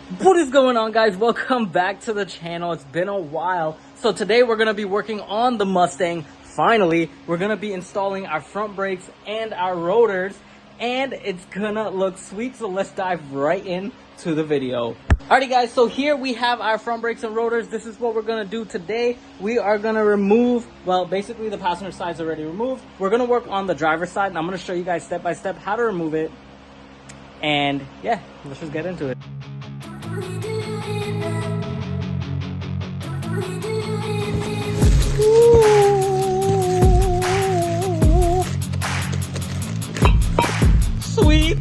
What is going on, guys? Welcome back to the channel. It's been a while. So today we're going to be working on the Mustang. Finally, we're going to be installing our front brakes and our rotors, and it's gonna look sweet. So let's dive right into the video. Alrighty guys, so here we have our front brakes and rotors. This is what we're gonna do today. We are gonna remove, well, basically the passenger side's already removed. We're gonna work on the driver's side, and I'm gonna show you guys step by step how to remove it. And yeah, let's just get into it. Sweet.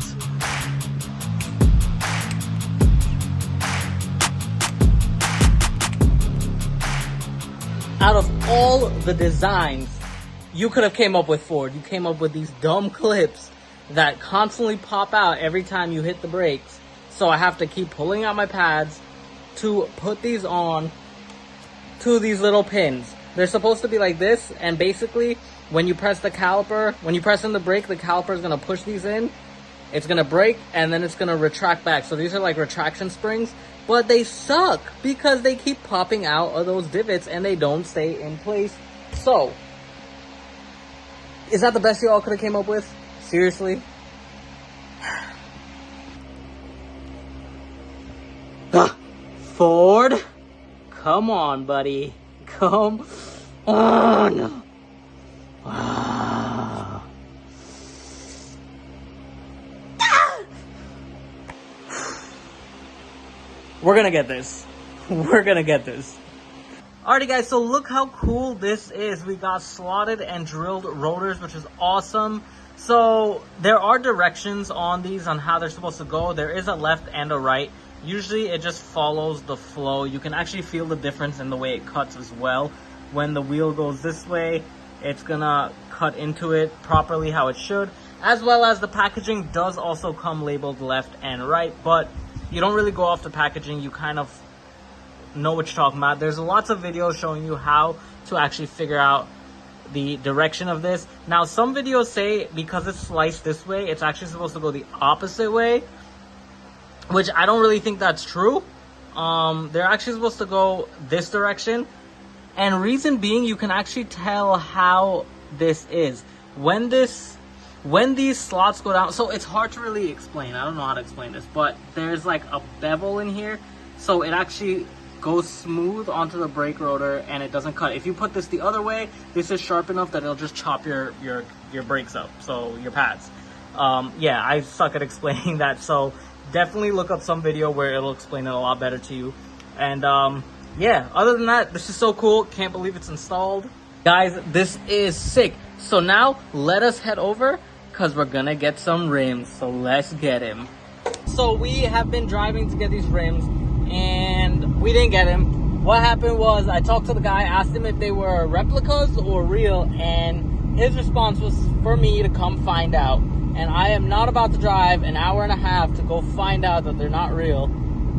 Out of all the designs you could have came up with, Ford, you came up with these dumb clips that constantly pop out every time you hit the brakes. So I have to keep pulling out my pads to put these on to these little pins. They're supposed to be like this, and basically when you press the caliper, when you press in the brake, the caliper is going to push these in. It's going to brake, and then it's going to retract back. So these are like retraction springs, but they suck because they keep popping out of those divots and they don't stay in place. So, is that the best you all could have came up with? Seriously? Ford, come on, buddy. Come on. We're gonna get this. We're gonna get this. Alrighty guys, so look how cool this is. We got slotted and drilled rotors, which is awesome. So there are directions on these on how they're supposed to go. There is a left and a right. Usually it just follows the flow. You can actually feel the difference in the way it cuts as well. When the wheel goes this way, it's gonna cut into it properly how it should. As well as the packaging does also come labeled left and right, but you don't really go off the packaging. You kind of know what you're talking about. There's lots of videos showing you how to actually figure out the direction of this. Now, some videos say because it's sliced this way, it's actually supposed to go the opposite way, which I don't really think that's true. They're actually supposed to go this direction. And reason being, you can actually tell how this is. When these slots go down, so it's hard to really explain. I don't know how to explain this, but there's like a bevel in here, so it actually goes smooth onto the brake rotor and it doesn't cut. If you put this the other way, this is sharp enough that it'll just chop your brakes up, so your pads. Yeah, I suck at explaining that, so definitely look up some video where it'll explain it a lot better to you. And yeah, other than that, this is so cool. Can't believe it's installed. Guys, this is sick. So now let us head over because we're gonna get some rims. So let's get him. So we have been driving to get these rims and we didn't get him. What happened was I talked to the guy, asked him if they were replicas or real, and his response was for me to come find out. And I am not about to drive an hour and a half to go find out that they're not real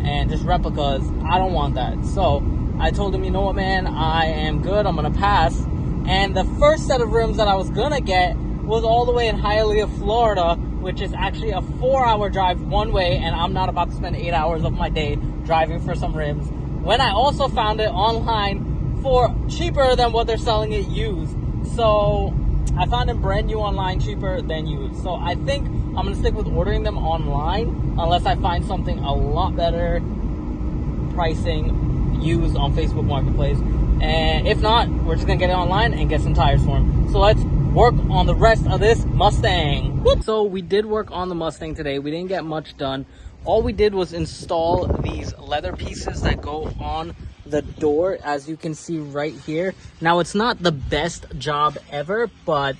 and just replicas. I don't want that. So I told him, you know what, man, I am good. I'm gonna pass. And the first set of rims that I was gonna get was all the way in Hialeah, Florida, which is actually a 4-hour drive one way, and I'm not about to spend 8 hours of my day driving for some rims, when I also found it online for cheaper than what they're selling it used. So I found them brand new online, cheaper than used. So I think I'm gonna stick with ordering them online unless I find something a lot better pricing used on Facebook Marketplace. And if not, we're just gonna get it online and get some tires for them. So let's work on the rest of this Mustang. So we did work on the Mustang today. We didn't get much done. All we did was install these leather pieces that go on the door, as you can see right here. Now, it's not the best job ever, but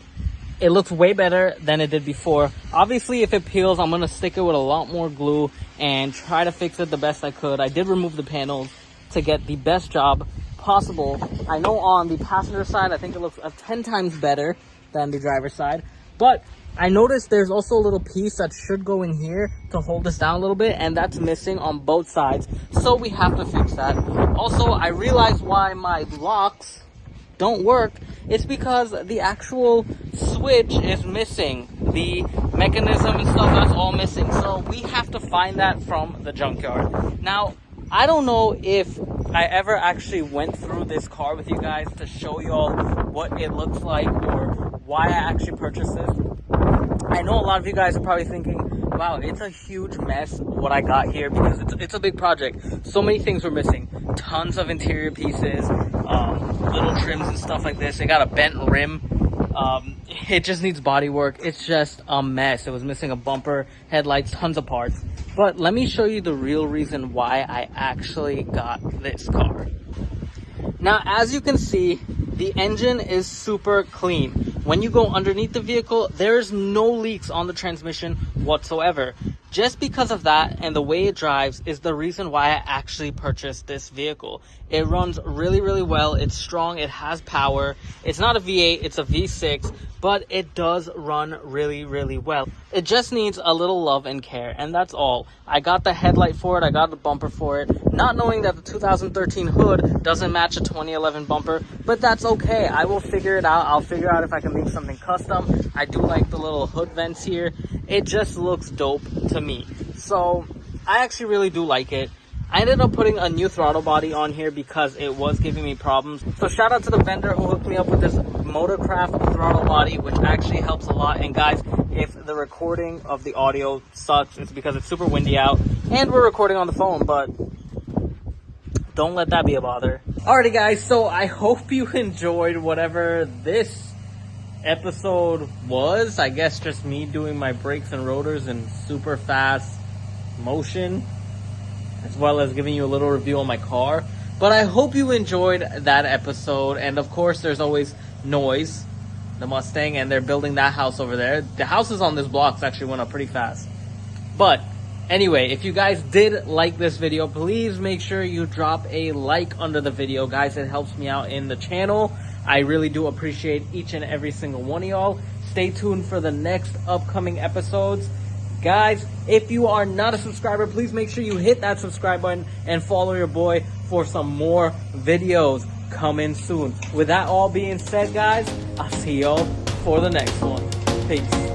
it looks way better than it did before. Obviously, if it peels, I'm gonna stick it with a lot more glue and try to fix it the best I could. I did remove the panels to get the best job possible. I know on the passenger side, I think it looks 10 times better than the driver's side, but I noticed there's also a little piece that should go in here to hold this down a little bit, and that's missing on both sides, so we have to fix that. Also, I realized why my locks don't work. It's because the actual switch switch is missing. The mechanism and stuff, that's all missing. So we have to find that from the junkyard. Now, I don't know if I ever actually went through this car with you guys to show y'all what it looks like or why I actually purchased this. I know a lot of you guys are probably thinking, wow, it's a huge mess what I got here, because it's a big project. So many things were missing. Tons of interior pieces, little trims and stuff like this. It got a bent rim. It just needs body work. It's just a mess. It was missing a bumper, headlights, tons of parts. But let me show you the real reason why I actually got this car. Now, as you can see, the engine is super clean. When you go underneath the vehicle, there's no leaks on the transmission whatsoever. Just because of that and the way it drives is the reason why I actually purchased this vehicle. It runs really, really well. It's strong. It has power. It's not a V8, it's a V6, but it does run really, really well. It just needs a little love and care, and that's all. I got the headlight for it. I got the bumper for it, not knowing that the 2013 hood doesn't match a 2011 bumper, but that's okay. I will figure it out. I'll figure out if I can make something custom. I do like the little hood vents here. It just looks dope to me. So I actually really do like it. I ended up putting a new throttle body on here because it was giving me problems. So shout out to the vendor who hooked me up with this Motorcraft throttle body, which actually helps a lot. And guys, if the recording of the audio sucks, it's because it's super windy out and we're recording on the phone, but don't let that be a bother. Alrighty guys, so I hope you enjoyed whatever this episode was. I guess just me doing my brakes and rotors in super fast motion, as well as giving you a little review on my car. But I hope you enjoyed that episode. And of course, there's always noise, the Mustang, and they're building that house over there. The houses on this block actually went up pretty fast. But anyway, if you guys did like this video, please make sure you drop a like under the video, guys. It helps me out in the channel. I really do appreciate each and every single one of y'all. Stay tuned for the next upcoming episodes. Guys, if you are not a subscriber, please make sure you hit that subscribe button and follow your boy for some more videos coming soon. With that all being said, guys, I'll see y'all for the next one. Peace.